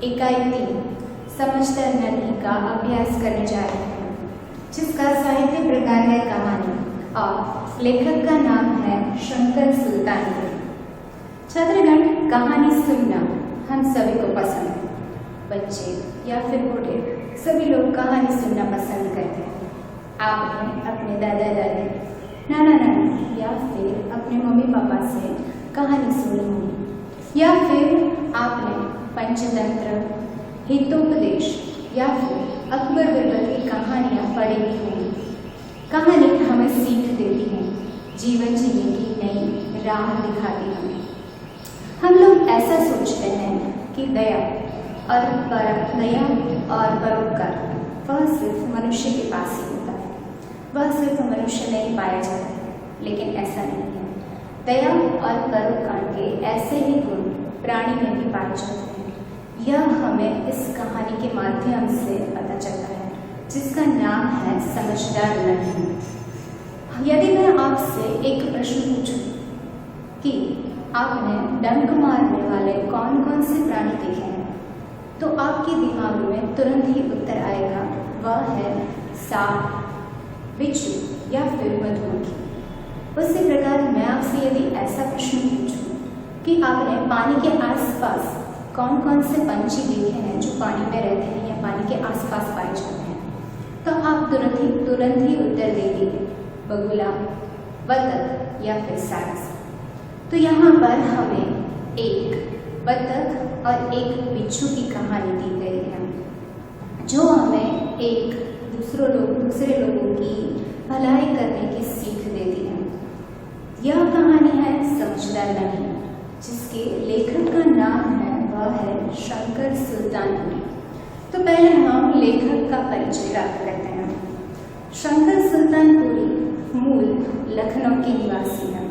इकाई 3 समझदार नन्ही का अभ्यास करने जा रहे हैं, जिसका साहित्य प्रकार है कहानी और लेखक का नाम है शंकर सुल्तानपुरी। छात्रगण, कहानी सुनना हम सभी को पसंद है। बच्चे या फिर बूढ़े सभी लोग कहानी सुनना पसंद करते हैं। आपने अपने दादा दादी, नाना नानी या फिर अपने मम्मी पापा से कहानी सुनी होगी, या फिर आपने पंचतंत्र, हितोपदेश या फिर अकबर बिरबल की कहानियाँ पढ़ी होंगी। कहानी हमें सीख देती है, जीवन जीने की नई राह दिखाती है। हम लोग ऐसा सोचते हैं कि दया और परोपकार वह सिर्फ मनुष्य के पास ही होता है, वह सिर्फ मनुष्य में ही पाया जाता है, लेकिन ऐसा नहीं है। दया और परोपकार के ऐसे ही गुण प्राणी में भी पाए जाते हैं। यह हमें इस कहानी के माध्यम से पता चलता है, जिसका नाम है समझदार नन्ही। यदि मैं आपसे एक प्रश्न पूछूं कि आपने डंक मारने वाले कौन कौन से प्राणी देखे हैं, तो आपके दिमाग में तुरंत ही उत्तर आएगा, वह है सांप, बिच्छू या फिर मधुमक्खी। उसी प्रकार मैं आपसे यदि ऐसा प्रश्न पूछूं कि आपने पानी के आसपास कौन कौन से पंछी देखे हैं जो पानी में रहते हैं या पानी के आसपास पाए जाते हैं, तो आप तुरंत ही उत्तर देंगे बगुला, बतख या फिर सारस। तो यहाँ पर हमें एक बतख और एक बिच्छू की कहानी दी गई है, जो हमें दूसरे लोगों की भलाई करने की सीख देती है। यह कहानी है समझदार नन्ही, जिसके लेखक का नाम है वह है शंकर सुल्तानपुरी। तो पहले हम लेखक का परिचय प्राप्त करते हैं। शंकर सुल्तानपुरी मूल लखनऊ के निवासी हैं।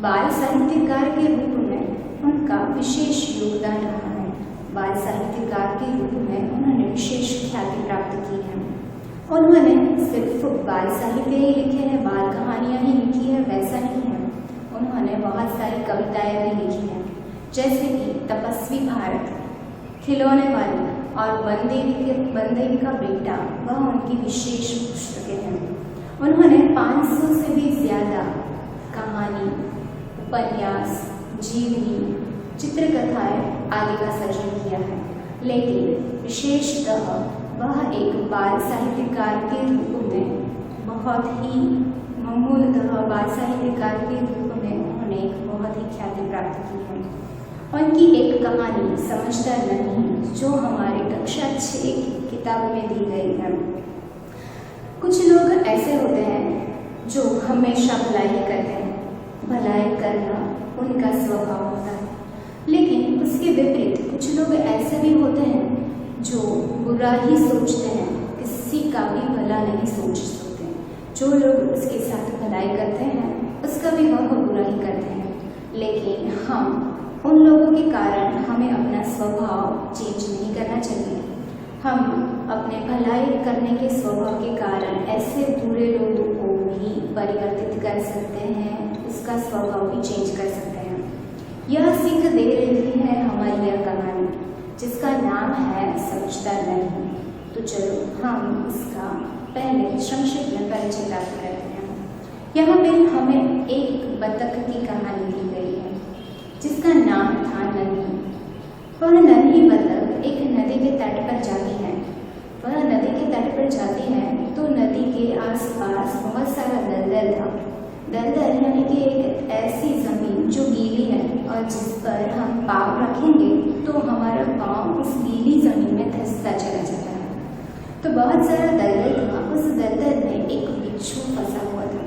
बाल साहित्यकार के रूप में उनका विशेष योगदान रहा है। बाल साहित्यकार के रूप में उन्होंने विशेष ख्याति प्राप्त की है। उन्होंने सिर्फ बाल साहित्य ही लिखे हैं, बाल कहानियाँ ही लिखी है, वैसा नहीं है। उन्होंने बहुत सारी कविताएं भी लिखी हैं, जैसे कि तपस्वी भारत, खिलौने वाली और बनदेवी का बेटा, वह उनकी विशेष पुस्तकें हैं। उन्होंने 500 से भी ज़्यादा कहानी, उपन्यास, जीवनी, चित्रकथाएं आदि का सर्जन किया है। लेकिन विशेषतः वह एक बाल साहित्यकार के रूप में बाल साहित्यकार के रूप में उन्होंने एक बहुत ही ख्याति प्राप्त की है। उनकी एक कहानी समझदार नन्ही, जो हमारे कक्षा 6 की किताब में दी गई है। कुछ लोग ऐसे होते हैं जो हमेशा भलाई करते हैं, भलाई करना उनका स्वभाव होता है। लेकिन उसके विपरीत कुछ लोग ऐसे भी होते हैं जो बुरा ही सोचते हैं, किसी का भी भला नहीं सोच सकते। जो लोग उसके साथ भलाई करते हैं, उसका भी वह बुरा ही करते हैं। लेकिन हम उन लोगों के कारण हमें अपना स्वभाव चेंज नहीं करना चाहिए। हम अपने भलाई करने के स्वभाव के कारण ऐसे बुरे लोगों को भी परिवर्तित कर सकते हैं, उसका स्वभाव भी चेंज कर सकते हैं। यह सीख दे रही है हमारी यह कहानी, जिसका नाम है समझदार नन्ही। तो चलो हम इसका पहले संक्षिप्त में परिचय प्राप्त करते हैं। यहाँ पे हमें एक बतख की कहानी दी गई है, जिसका नाम था नन्ही। वह नन्ही बतख एक नदी के तट पर जाती है। वह नदी के तट पर जाती है तो नदी के आसपास बहुत सारा दलदल था। दलदल यानी कि एक ऐसी ज़मीन जो गीली है और जिस पर हम पाँव रखेंगे तो हमारा पाँव उस गीली ज़मीन में धंसता चला जाता है। तो बहुत सारा दलदल था। उस दलदल में एक बिच्छू फंसा हुआ था।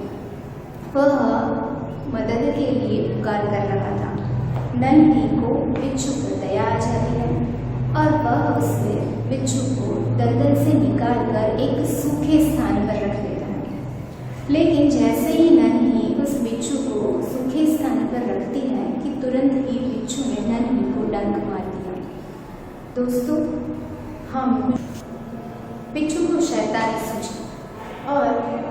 वह मदद के लिए पुकार कर रहा था। नन्ही को बिच्छू पर दया आ जाती है और वह उससे बिच्छू को दलदल से निकाल कर एक सूखे स्थान पर रख देता है। लेकिन जैसे ही नन्ही उस बिच्छू को सूखे स्थान पर रखती है कि तुरंत ही बिच्छू ने नन्ही को डंक मार दिया। दोस्तों, हम बिच्छू को शैतानी समझा और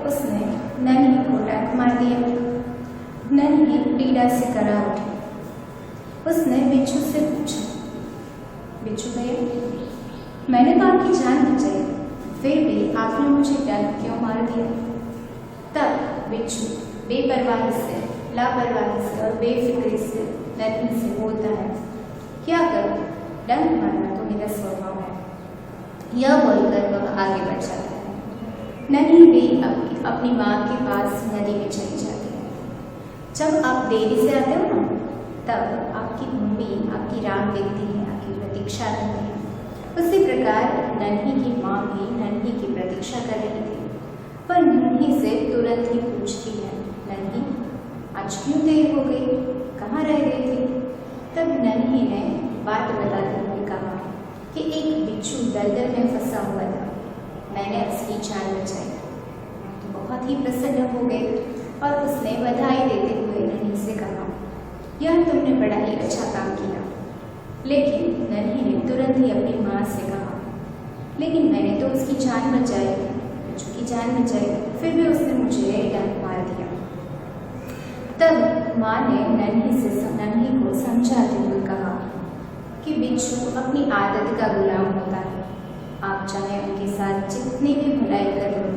उसने नन्ही को डंक मार दिया। नन्ही पीड़ा से करा उठी। उसने बिच्छू से पूछा, बिच्छू भैया, मैंने तो आपकी जान बचाई, फिर भी आपने मुझे डंक क्यों मार दिया? तब बिच्छू बेपरवाही से, लापरवाही से और बेफिक्री से नन्ही से बोलता है, क्या करूं, डंक मारना तो मेरा स्वभाव है। यह बोलकर वह आगे बढ़ जाता है। नन्ही भी अपनी माँ के पास नदी में चली जाती है। जब आप देरी से आते हो ना, तब आपकी मम्मी आपकी राह देखती है, आपकी प्रतीक्षा करती है। उसी प्रकार नन्ही की माँ भी नन्ही की प्रतीक्षा कर रही थी। पर नन्ही से तुरंत ही पूछती है, नन्ही आज क्यों देर हो गई, कहाँ रह गई थी? तब नन्ही ने बात बताते हुए कहा कि एक बिच्छू दलदल में फंसा हुआ था, मैंने उसकी जान बचाई। तो बहुत ही प्रसन्न हो गई और उसने बधाई देते हुए नन्ही से कहा, यह तुमने बड़ा ही अच्छा काम किया। लेकिन नन्ही ने तुरंत ही अपनी माँ से कहा, लेकिन मैंने तो उसकी जान बचाई, बिच्छू की जान बचाई, फिर भी उसने मुझे डंक मार दिया। तब माँ ने नन्ही को समझाते हुए कहा कि बिच्छू अपनी आदत का गुलाम होता है। आप चाहे उनके साथ जितनी भी भलाई कर लो,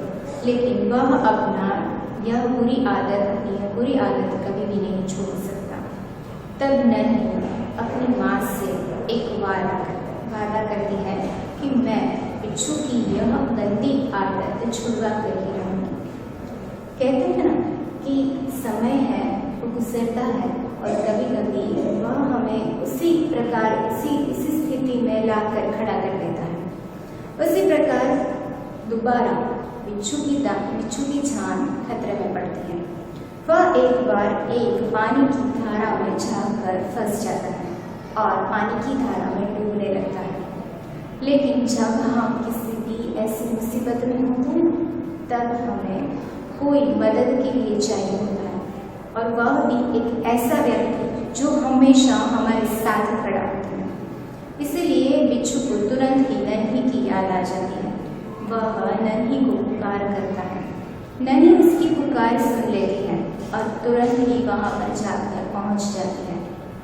लेकिन वह अपनी यह बुरी आदत कभी भी नहीं छोड़ सकता। तब नन्ही अपनी माँ से एक वादा करती है कि मैं बिच्छू की यह गंदी आदत छुड़वा कर ही रहूँगी। कहते हैं ना कि समय है वो गुजरता है और कभी कभी वह हमें उसी स्थिति में लाकर खड़ा कर देता है। उसी प्रकार दोबारा बिच्छू की जान खतरे में पड़ती है। वह एक बार एक पानी की धारा में जाकर फंस जाता है और पानी की धारा में डूबने लगता है। लेकिन जब हम किसी भी ऐसी मुसीबत में होते हैं, तब हमें कोई मदद के लिए चाहिए होता है, और वह भी एक ऐसा व्यक्ति जो हमेशा हमारे साथ खड़ा होता है। इसीलिए बिच्छू को तुरंत ही नन्ही की याद आ जाती है। वह नन्ही को पुकार करता है। नन्ही उसकी पुकार सुन लेती है और तुरंत ही वहाँ पर जाकर पहुँच जाती है।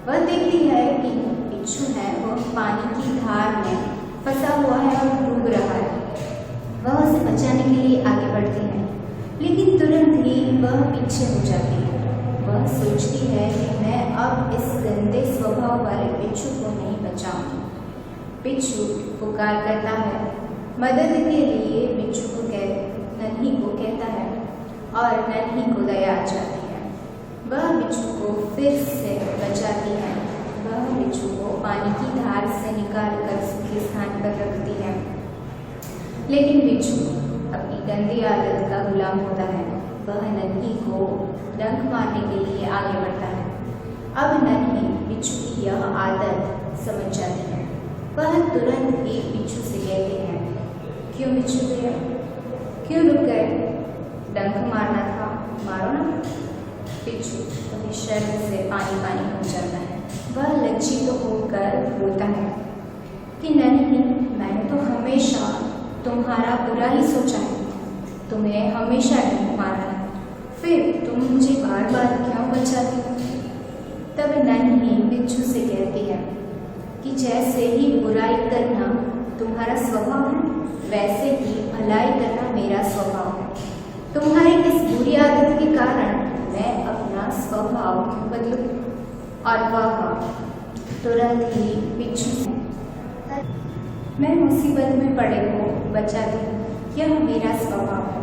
वह देखती है कि बिच्छू है वह पानी की धार में फंसा हुआ है और डूब रहा है। वह उसे बचाने के लिए आगे बढ़ती है, लेकिन तुरंत ही वह पीछे हो जाती है। वह सोचती है कि मैं अब इस गंदे स्वभाव वाले बिच्छू को नहीं बचाऊंगी। बिच्छू पुकार करता है मदद के लिए। बिच्छू को नन्ही को कहता है और नन्ही को दया आ जाती है। वह बिच्छू को फिर से बचाती है। वह बिच्छू को पानी की धार से निकाल कर सूखे स्थान पर रखती है। लेकिन बिच्छू अपनी गंदी आदत का गुलाम होता है। वह नन्ही को डंक मारने के लिए आगे बढ़ता है। अब नन्ही बिच्छू की यह आदत समझ जाती है। वह तुरंत ही बिच्छू से कहती है, क्यों बिच्छू भैया, क्यों रुक गए? डंक मारना था, मारो ना। बिच्छू अपनी शर्म से पानी हो जाता है। वह लज्जित होकर बोलता है कि नन्ही, मैंने तो हमेशा तुम्हारा बुरा ही सोचा है, तुम्हें हमेशा डंक मारा है, फिर तुम मुझे बार बार क्यों बचाती हो? तब नन्ही बिच्छू से कहती है कि जैसे ही बुराई करना तुम्हारा स्वभाव है, वैसे ही भलाई करना मेरा स्वभाव है। तुम्हारी इस बुरी आदत के कारण मैं अपना स्वभाव क्यों बदलूं? और वह तुरंत ही बिच्छू से, मैं मुसीबत में पड़े को बचाती हूँ, यह मेरा स्वभाव है,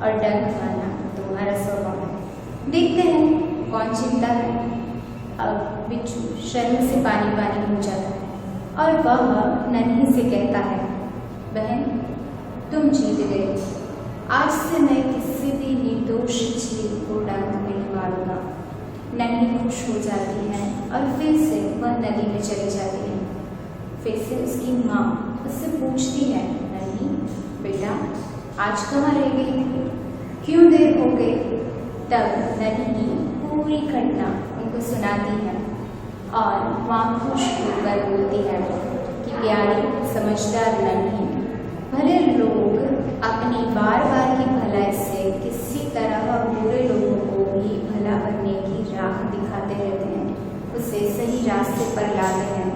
और डंक मारना तुम्हारा स्वभाव है। देखते हैं कौन चिंता है। अब बिच्छू शर्म से पानी हो जाता है और वह नन्ही से कहता है, बहन तुम जीत गए। आज से मैं किसी भी निर्दोष जीव को डंक नहीं मारूंगा। नन्ही खुश हो जाती है और फिर से वह नदी में चली जाती है। फिर से उसकी माँ उससे पूछती है, नन्ही बेटा आज कहाँ रह गई, क्यों देर हो गई? तब नन्ही पूरी घटना उनको सुनाती है और माँ खुश होकर बोलती है कि प्यारी समझदार नन्ही, भले लोग अपनी बार की भलाई से किसी तरह बुरे लोगों को भी भला बनने की राह दिखाते रहते हैं, उसे सही रास्ते पर लाते हैं,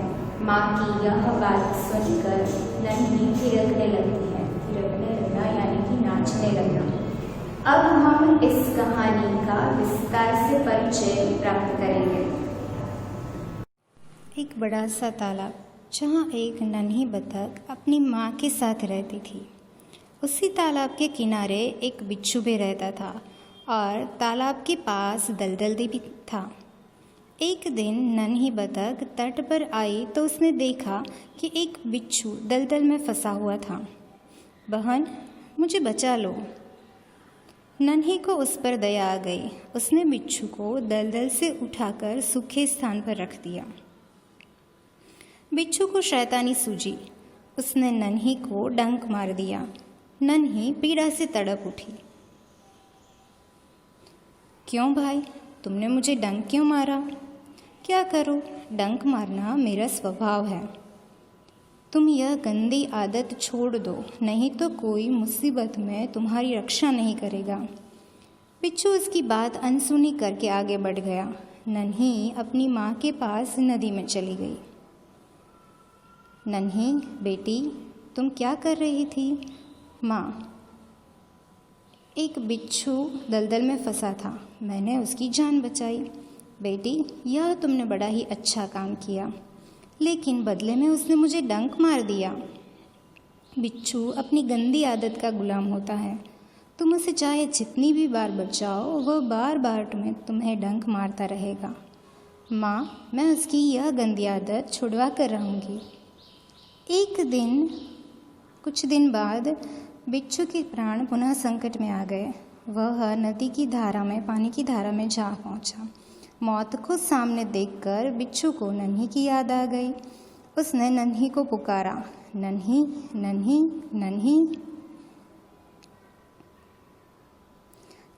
माँ की यह बात सुनकर नन्ही थिरकने लगती है। थिरकने लगना यानी कि नाचने लगना। अब हम इस कहानी का विस्तार से परिचय प्राप्त करेंगे। एक बड़ा सा तालाब जहाँ एक नन्ही बतख अपनी माँ के साथ रहती थी। उसी तालाब के किनारे एक बिच्छू भी रहता था और तालाब के पास दलदल भी था। एक दिन नन्ही बतख तट पर आई तो उसने देखा कि एक बिच्छू दलदल में फंसा हुआ था। बहन, मुझे बचा लो। नन्ही को उस पर दया आ गई। उसने बिच्छू को दलदल से उठाकर सूखे स्थान पर रख दिया। बिच्छू को शैतानी सूझी। उसने नन्ही को डंक मार दिया। नन्ही पीड़ा से तड़प उठी। क्यों भाई, तुमने मुझे डंक क्यों मारा? क्या करूं, डंक मारना मेरा स्वभाव है। तुम यह गंदी आदत छोड़ दो, नहीं तो कोई मुसीबत में तुम्हारी रक्षा नहीं करेगा। बिच्छू उसकी बात अनसुनी करके आगे बढ़ गया। नन्ही अपनी माँ के पास नदी में चली गई। नन्ही बेटी, तुम क्या कर रही थी? माँ, एक बिच्छू दलदल में फंसा था, मैंने उसकी जान बचाई। बेटी, यह तुमने बड़ा ही अच्छा काम किया, लेकिन बदले में उसने मुझे डंक मार दिया। बिच्छू अपनी गंदी आदत का गुलाम होता है। तुम उसे चाहे जितनी भी बार बचाओ, वह बार बार तुम्हें डंक मारता रहेगा। माँ, मैं उसकी यह गंदी आदत छुड़वा कर रहूँगी। कुछ दिन बाद बिच्छू के प्राण पुनः संकट में आ गए। वह नदी की धारा में, पानी की धारा में जा पहुंचा। मौत को सामने देखकर बिच्छू को नन्ही की याद आ गई। उसने नन्ही को पुकारा, नन्ही, नन्ही, नन्ही।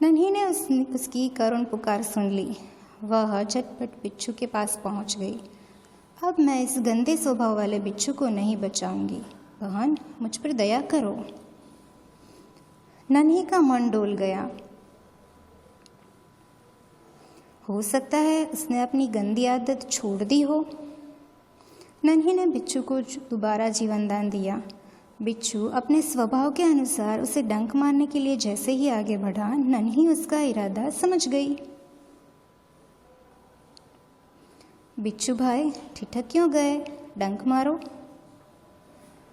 नन्ही ने उसकी करुण पुकार सुन ली। वह झटपट बिच्छू के पास पहुंच गई। अब मैं इस गंदे स्वभाव वाले बिच्छू को नहीं बचाऊंगी। बहन, मुझ पर दया करो। नन्ही का मन डोल गया। हो सकता है उसने अपनी गंदी आदत छोड़ दी हो। नन्ही ने बिच्छू को दोबारा जीवन दान दिया। बिच्छू अपने स्वभाव के अनुसार उसे डंक मारने के लिए जैसे ही आगे बढ़ा, नन्ही उसका इरादा समझ गई। बिच्छू भाई, ठिठक क्यों गए? डंक मारो।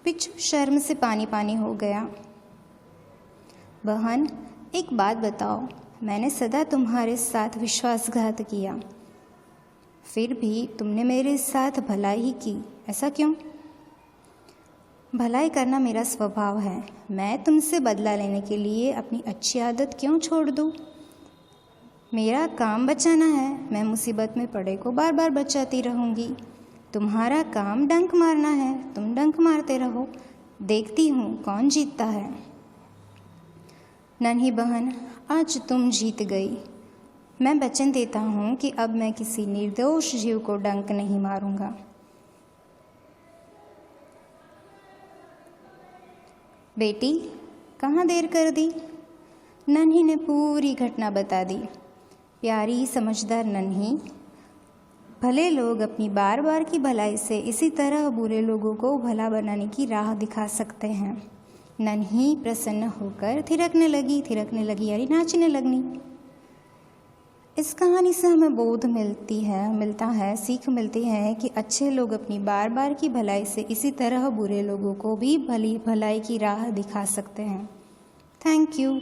बिच्छू शर्म से पानी पानी हो गया। बहन, एक बात बताओ, मैंने सदा तुम्हारे साथ विश्वासघात किया, फिर भी तुमने मेरे साथ भलाई ही की, ऐसा क्यों? भलाई करना मेरा स्वभाव है। मैं तुमसे बदला लेने के लिए अपनी अच्छी आदत क्यों छोड़ दूँ? मेरा काम बचाना है। मैं मुसीबत में पड़े को बार बार बचाती रहूँगी। तुम्हारा काम डंक मारना है, तुम डंक मारते रहो। देखती हूँ कौन जीतता है। नन्ही बहन, आज तुम जीत गई। मैं वचन देता हूँ कि अब मैं किसी निर्दोष जीव को डंक नहीं मारूंगा। बेटी, कहाँ देर कर दी? नन्ही ने पूरी घटना बता दी। प्यारी समझदार नन्ही, भले लोग अपनी बार बार की भलाई से इसी तरह बुरे लोगों को भला बनाने की राह दिखा सकते हैं। नन्ही प्रसन्न होकर थिरकने लगी यानी नाचने लगनी। इस कहानी से हमें बोध मिलता है, सीख मिलती है कि अच्छे लोग अपनी बार बार की भलाई से इसी तरह बुरे लोगों को भी भलाई की राह दिखा सकते हैं। Thank you.